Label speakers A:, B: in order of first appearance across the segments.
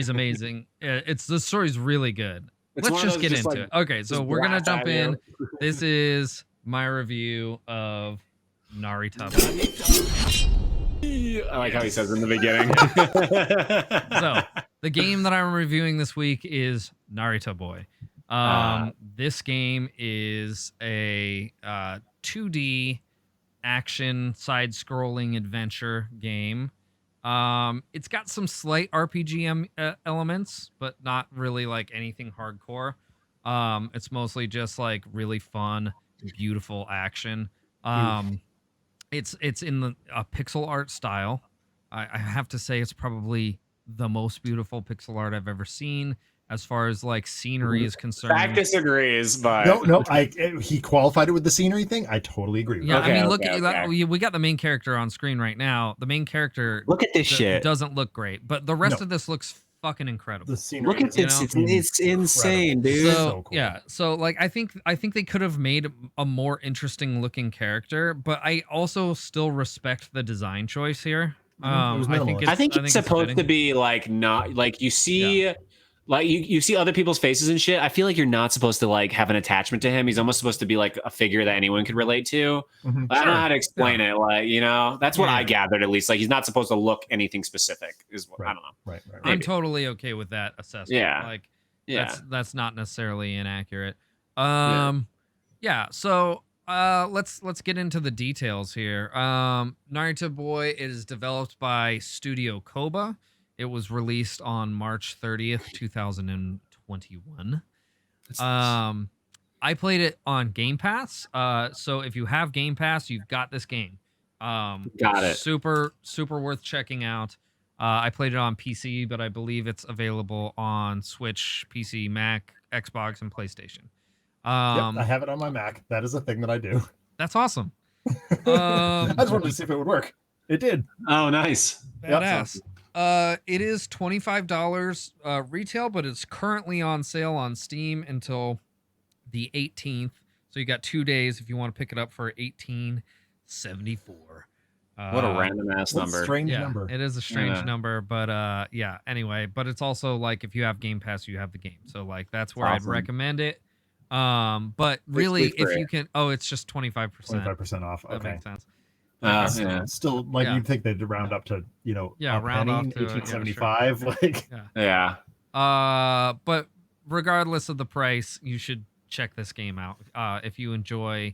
A: story's amazing. The story's really good. Let's just get into it. Okay, so we're gonna jump in. This is my review of Narita.
B: I like how he says in the beginning.
A: So the game that I'm reviewing this week is Narita Boy. This game is a 2D action side-scrolling adventure game. It's got some slight RPG elements, but not really like anything hardcore. It's mostly just like really fun, beautiful action. It's in a pixel art style. I have to say it's probably the most beautiful pixel art I've ever seen as far as like scenery is concerned.
B: Zach disagrees, but
C: no, he qualified it with the scenery thing. I totally agree with
A: yeah,
C: that.
A: I mean, look at we got the main character on screen right now. The main character
D: look at this shit.
A: Doesn't look great, but the rest of this looks fucking incredible.
C: The scenery,
D: look at this, it's insane, dude.
A: So
C: cool.
A: yeah, so like I think they could have made a more interesting looking character, but I also still respect the design choice here. I think
B: it's supposed to be like not like you see. Like you see other people's faces and shit. I feel like you're not supposed to like have an attachment to him. He's almost supposed to be like a figure that anyone could relate to. I don't know how to explain it. Like, you know, that's what I gathered at least. Like he's not supposed to look anything specific. Is what I don't know.
C: Right.
A: I'm totally okay with that assessment.
B: Yeah.
A: Like that's not necessarily inaccurate. So let's get into the details here. Narita Boy is developed by Studio Koba. It was released on March 30th, 2021. I played it on Game Pass. So if you have Game Pass, you've got this game.
B: Got it.
A: Super worth checking out. I played it on PC, but I believe it's available on Switch, PC, Mac, Xbox, and PlayStation.
C: I have it on my Mac. That is a thing that I do.
A: That's awesome.
C: I just wanted to see if it would work. It did.
B: Oh, nice.
A: Badass. It is $25 retail, but it's currently on sale on Steam until the 18th. So you got 2 days if you want to pick it up for $18.74.
B: What a random ass number.
C: Strange number.
A: It is a strange number, but anyway, but it's also like if you have Game Pass, you have the game. So like that's where I'd recommend it. But really if you can it's just 25%.
C: 25% off. Okay.
A: That makes sense.
C: Still, like you'd think they'd round up to,
A: round off to
C: 1875.
A: Sure. But regardless of the price, you should check this game out. If you enjoy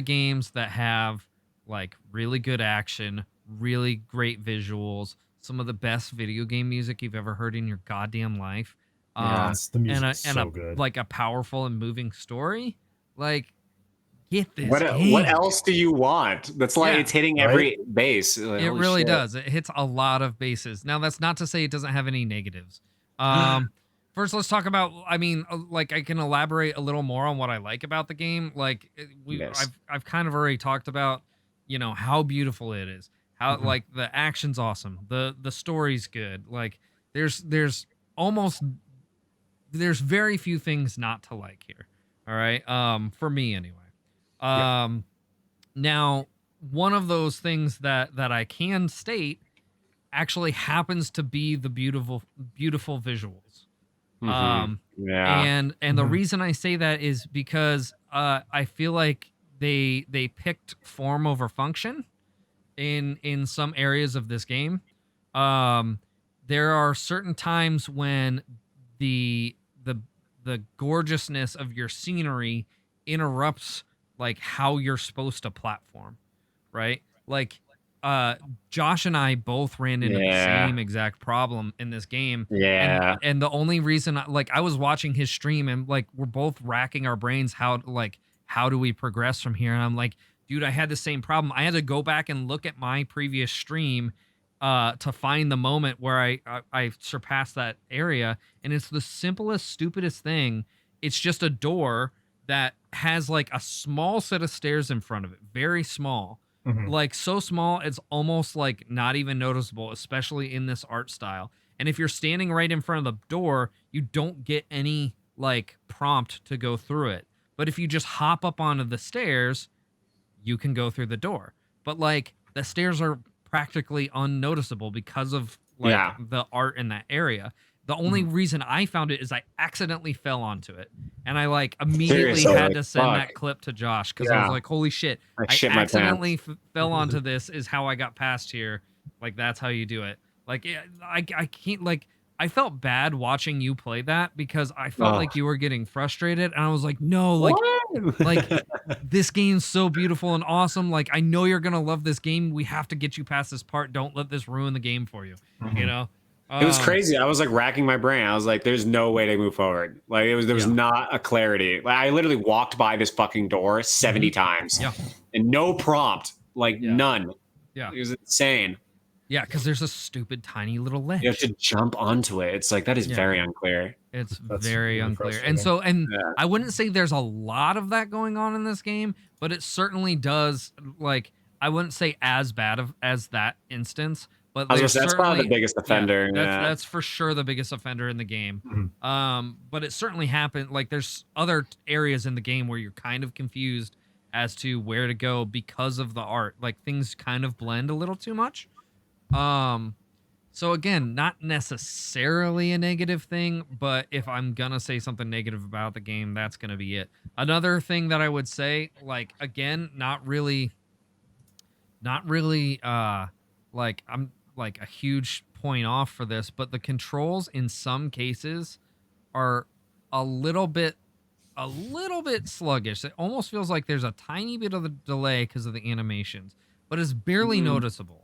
A: games that have like really good action, really great visuals, some of the best video game music you've ever heard in your goddamn life.
C: The music's so good.
A: Like a powerful and moving story, like. Get this
B: what else do you want? That's like it's hitting every base. Like,
A: it really does. It hits a lot of bases. Now, that's not to say it doesn't have any negatives. First, let's talk about. I mean, like I can elaborate a little more on what I like about the game. Like I've kind of already talked about, how beautiful it is. How like the action's awesome. The story's good. Like there's very few things not to like here. All right. For me anyway. Now, one of those things that I can state actually happens to be the beautiful visuals. And the reason I say that is because I feel like they picked form over function in some areas of this game. There are certain times when the gorgeousness of your scenery interrupts like how you're supposed to platform, right? Like Josh and I both ran into the same exact problem in this game. And the only reason I was watching his stream and like we're both racking our brains how do we progress from here? And I'm like, dude, I had the same problem. I had to go back and look at my previous stream to find the moment where I surpassed that area. And it's the simplest, stupidest thing. It's just a door that has like a small set of stairs in front of it, very small, like so small it's almost like not even noticeable, especially in this art style. And if you're standing right in front of the door, you don't get any like prompt to go through it. But if you just hop up onto the stairs, you can go through the door. But like the stairs are practically unnoticeable because of like the art in that area. The only reason I found it is I accidentally fell onto it, and I like immediately had to send that clip to Josh because I was like, "Holy shit! I accidentally fell onto this. Is how I got past here. Like that's how you do it. Like I can't like." I felt bad watching you play that because I felt like you were getting frustrated, and I was like, "No, like this game's so beautiful and awesome. Like I know you're gonna love this game. We have to get you past this part. Don't let this ruin the game for you." You know.
B: It was crazy. I was like racking my brain. I was like, "There's no way to move forward." Like there was not a clarity. Like I literally walked by this fucking door 70 times, and no prompt, like none.
A: Yeah,
B: it was insane.
A: Yeah, because there's a stupid tiny little ledge.
B: You have to jump onto it. It's like that is very unclear.
A: It's very unclear. And so, I wouldn't say there's a lot of that going on in this game, but it certainly does. Like, I wouldn't say as bad as that instance. But
B: that's probably the biggest offender.
A: That's for sure the biggest offender in the game. But it certainly happened. Like, there's other areas in the game where you're kind of confused as to where to go because of the art. Like, things kind of blend a little too much. So again, not necessarily a negative thing, but if I'm gonna say something negative about the game, that's gonna be it. Another thing that I would say, like, again, not really, like, I'm like a huge point off for this, but the controls in some cases are a little bit sluggish. It almost feels like there's a tiny bit of a delay because of the animations, but it's barely noticeable.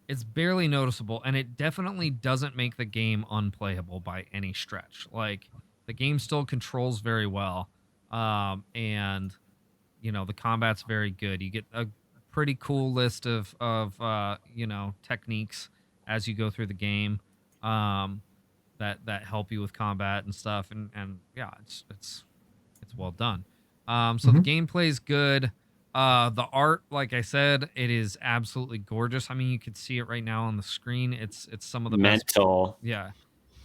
A: It's barely noticeable, and it definitely doesn't make the game unplayable by any stretch. Like, the game still controls very well, and, you know, the combat's very good. You get a pretty cool list of you know, techniques as you go through the game that help you with combat and stuff, and yeah, it's well done. So the gameplay's good. The art, like I said, it is absolutely gorgeous. I mean, you could see it right now on the screen. It's some of the best. Yeah,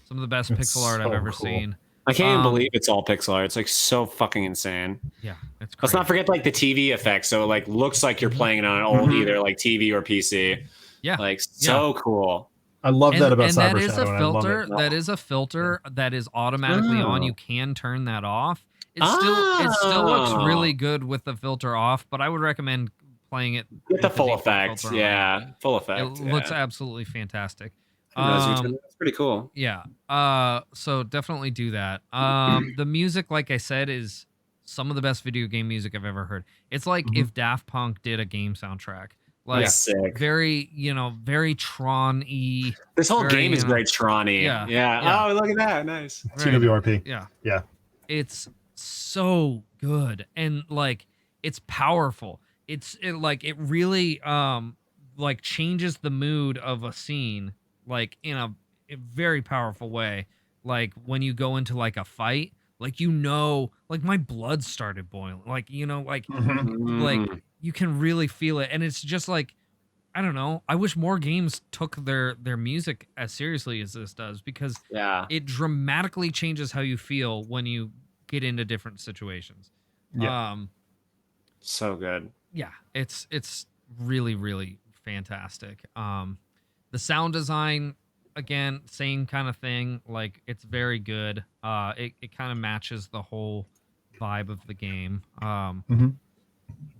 A: some of the best pixel art I've ever seen.
B: I can't even believe it's all pixel art. It's like so fucking insane.
A: Yeah, it's crazy.
B: Let's not forget like the TV effect. So it like looks like you're playing it on an old either like TV or PC.
A: Yeah,
B: like so cool.
C: I love that about Cyber
A: that is
C: Shadow,
A: a filter. That is a filter that is automatically on. You can turn that off. It still looks really good with the filter off, but I would recommend playing it
B: with the full effect. Full effect.
A: It looks absolutely fantastic.
B: That's pretty cool.
A: Yeah. So definitely do that. The music, like I said, is some of the best video game music I've ever heard. It's like if Daft Punk did a game soundtrack. Like very, you know, very Tron-y.
B: This whole game is very Tron-y. Yeah. Oh, look at that. Nice.
C: TWRP.
A: Yeah. It's so good, and like it's powerful. It really like changes the mood of a scene, like in a very powerful way. Like when you go into like a fight, like, you know, like my blood started boiling, like, you know, like like you can really feel it, and it's just like, I don't know, I wish more games took their music as seriously as this does, because it dramatically changes how you feel when you get into different situations.
B: So good.
A: Yeah, it's really, really fantastic. The sound design, again, same kind of thing. Like, it's very good. It kind of matches the whole vibe of the game.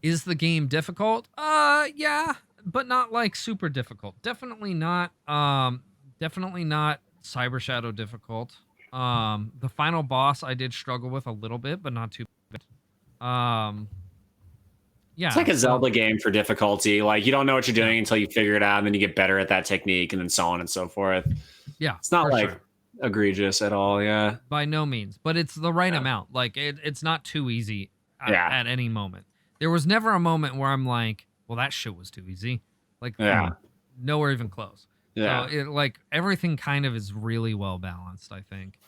A: Is the game difficult? Yeah, but not like super difficult. Definitely not Cyber Shadow difficult. The final boss I did struggle with a little bit, but not too bad. Yeah,
B: it's like a Zelda game for difficulty. Like, you don't know what you're doing until you figure it out, and then you get better at that technique, and then so on and so forth.
A: Yeah,
B: it's not like egregious at all. Yeah,
A: by no means, but it's the right amount. Like, it's not too easy at any moment. There was never a moment where I'm like, well, that shit was too easy. Like, nowhere even close. So it, like, everything kind of is really well balanced, I think.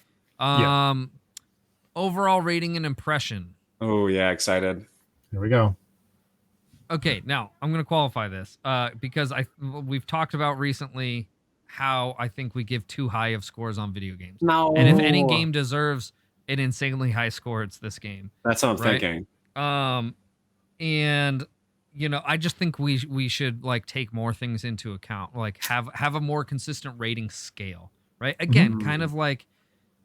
A: Overall rating and impression.
B: Oh yeah, excited.
C: Here we go.
A: Okay, now I'm going to qualify this because we've talked about recently how I think we give too high of scores on video games.
B: No.
A: And if any game deserves an insanely high score, it's this game.
B: That's what I'm thinking.
A: And I just think we should like take more things into account, like have a more consistent rating scale, right? Again, kind of like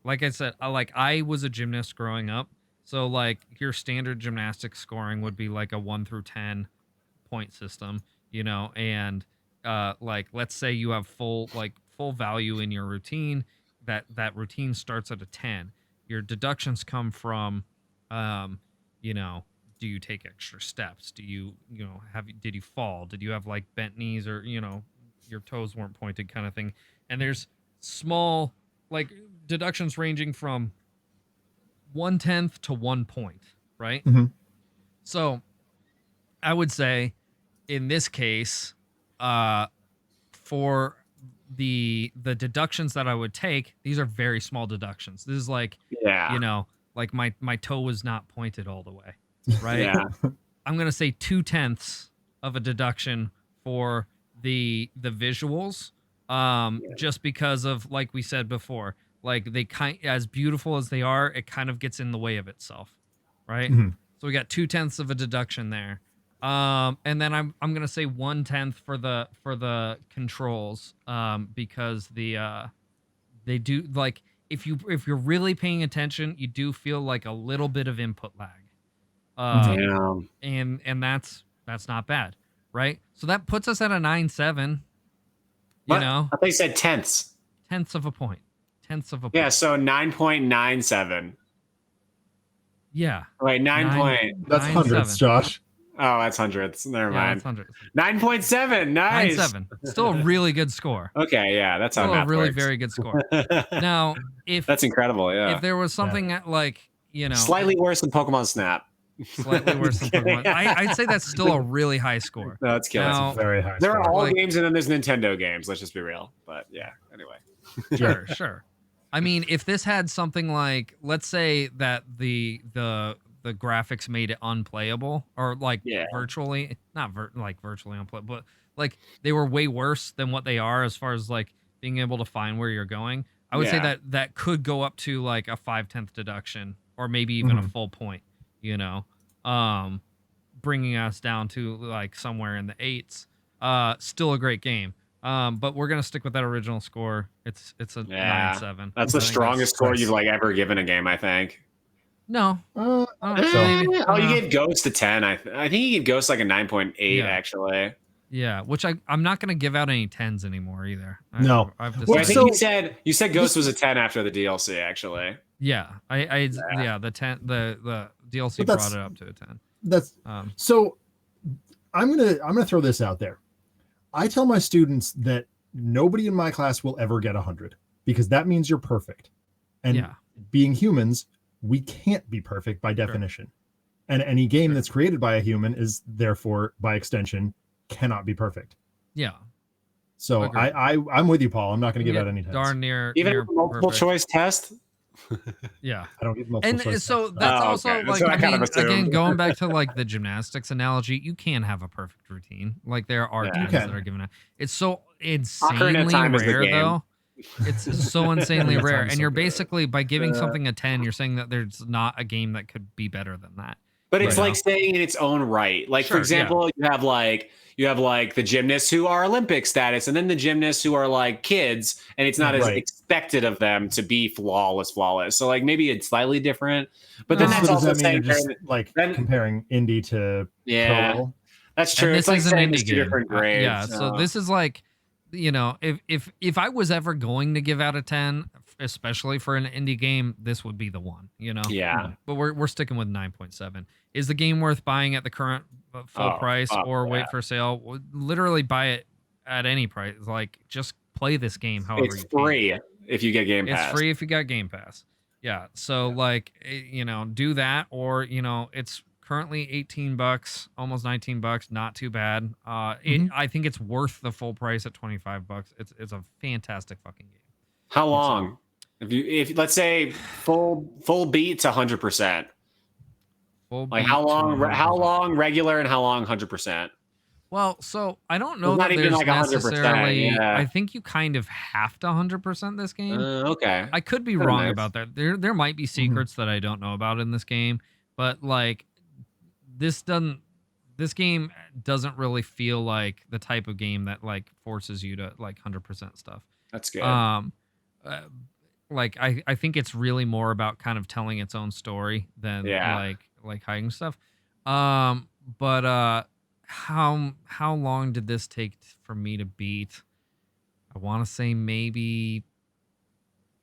A: I said, I was a gymnast growing up, so like your standard gymnastics scoring would be like a 1 through 10 point system, and like let's say you have full value in your routine, that routine starts at a 10. Your deductions come from you know do you take extra steps, do you did you fall, did you have like bent knees, or your toes weren't pointed, kind of thing. And there's small like deductions ranging from 1/10 to 1 point, right? So I would say in this case, for the deductions that I would take, these are very small deductions. This is like, like my toe was not pointed all the way, right?
B: Yeah.
A: I'm gonna say 2/10 of a deduction for the visuals, just because of, like we said before, like they as beautiful as they are, it kind of gets in the way of itself, right? So we got 2/10 of a deduction there. And then I'm gonna say 1/10 for the controls, because they do, like, if you're really paying attention, you do feel like a little bit of input lag, and that's not bad, right? So that puts us at a 9.7.
B: What? I thought you said tenths.
A: Tenths of a point.
B: Yeah, so 9.97.
A: Yeah.
B: Wait, 9.
C: That's hundredths, Josh.
B: Oh, that's hundredths. Never mind.
A: That's hundredths.
B: 9.7. Nice.
A: 9.7. Still a really good score.
B: Okay, yeah, that's how
A: Still
B: math
A: a really
B: works.
A: very good score. Now, if
B: that's incredible, yeah.
A: If there was something like,
B: slightly worse than Pokemon Snap.
A: Slightly worse than Pokemon. I'd say that's still a really high score.
B: No, that's killing.
C: That's a very high
B: there
C: score.
B: are all games and then there's Nintendo games. Let's just be real. But yeah, anyway.
A: Sure. I mean, if this had something like, let's say that the graphics made it unplayable, or like virtually, not virtually unplayable, but like they were way worse than what they are as far as like being able to find where you're going, I would say that could go up to like a 5/10 deduction, or maybe even a full point, bringing us down to like somewhere in the 8s. Still a great game. But we're gonna stick with that original score. It's a 9.7.
B: That's the strongest score you've like ever given a game, I think.
A: No.
B: You gave Ghost a 10. I think you gave Ghost like a 9.8 actually.
A: Yeah, which I'm not gonna give out any 10s anymore either.
C: No.
A: I
B: think you said Ghost was a 10 after the DLC actually.
A: Yeah, the 10, the DLC brought it up to a 10.
C: That's so. I'm gonna throw this out there. I tell my students that nobody in my class will ever get 100, because that means you're perfect. And being humans, we can't be perfect by definition. And any game that's created by a human is therefore, by extension, cannot be perfect.
A: Yeah.
C: So I'm with you, Paul. I'm not going to give out any 10s.
A: Darn near.
B: Even
A: near
B: a multiple choice test.
A: Yeah.
C: I don't give multiple choice.
A: And so that's also
B: okay.
A: like, I mean, again, going back to like the gymnastics analogy, you can have a perfect routine. Like there are teams that are given out. It's so insanely rare though. It's so insanely rare. And you're basically, by giving something a 10, you're saying that there's not a game that could be better than that.
B: But it's like saying in its own right. Like, for example, you have like the gymnasts who are Olympic status, and then the gymnasts who are like kids, and it's not as expected of them to be flawless. So like maybe it's slightly different. But then that's also saying
C: comparing indie to total.
B: That's true.
A: And
B: it's
A: this
B: like
A: is an indie game.
B: Different grades.
A: So this is like, if I was ever going to give out a 10, especially for an indie game, this would be the one,
B: Yeah.
A: But we're sticking with 9.7. Is the game worth buying at the current full price, or wait for sale? Literally buy it at any price. Like, just play this game however
B: it's free if you get Game Pass.
A: It's free if you got Game Pass. Yeah. So like, do that, or it's currently $18, almost $19, not too bad. I think it's worth the full price at $25. It's a fantastic fucking game.
B: How long? If let's say full beat to 100%. Like how long regular and how long 100%?
A: Well, so I don't know
B: it's
A: that
B: not even
A: there's
B: like 100%.
A: necessarily.
B: Yeah.
A: I think you kind of have to 100% this game.
B: Okay.
A: I could be wrong about that. There might be secrets that I don't know about in this game, but like this this game doesn't really feel like the type of game that like forces you to like 100% stuff.
B: That's good.
A: Like I think it's really more about kind of telling its own story than like hiding stuff. But how long did this take for me to beat? I want to say maybe,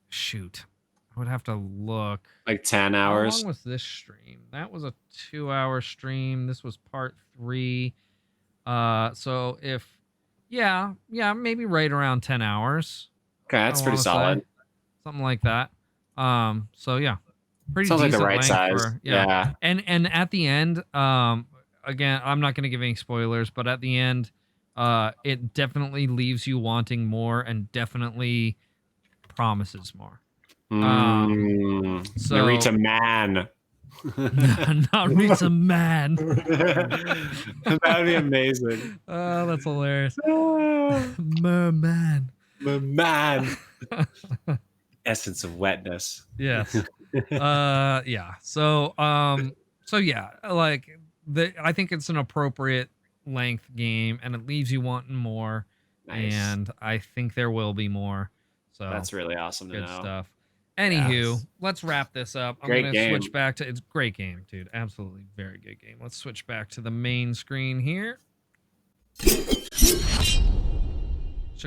A: shoot, I would have to look.
B: Like 10 hours.
A: How long was this stream? That was a 2-hour stream. This was part 3. So if, yeah, maybe right around 10 hours.
B: Okay, that's pretty solid.
A: Something like that. So yeah, pretty
B: sounds like the
A: decent
B: right size.
A: for, yeah. And at the end, again, I'm not going to give any spoilers, but at the end, it definitely leaves you wanting more and definitely promises more.
B: So, Narita man.
A: Narita man.
B: That would be amazing.
A: Oh, that's hilarious. Merman.
B: Man. Essence of wetness.
A: Yes. Yeah. So yeah, like I think it's an appropriate length game, and it leaves you wanting more. Nice. And I think there will be more. So
B: that's really awesome to know.
A: Good stuff. Anywho, let's wrap this up. I'm going to switch back to, it's a great game, dude. Absolutely very good game. Let's switch back to the main screen here.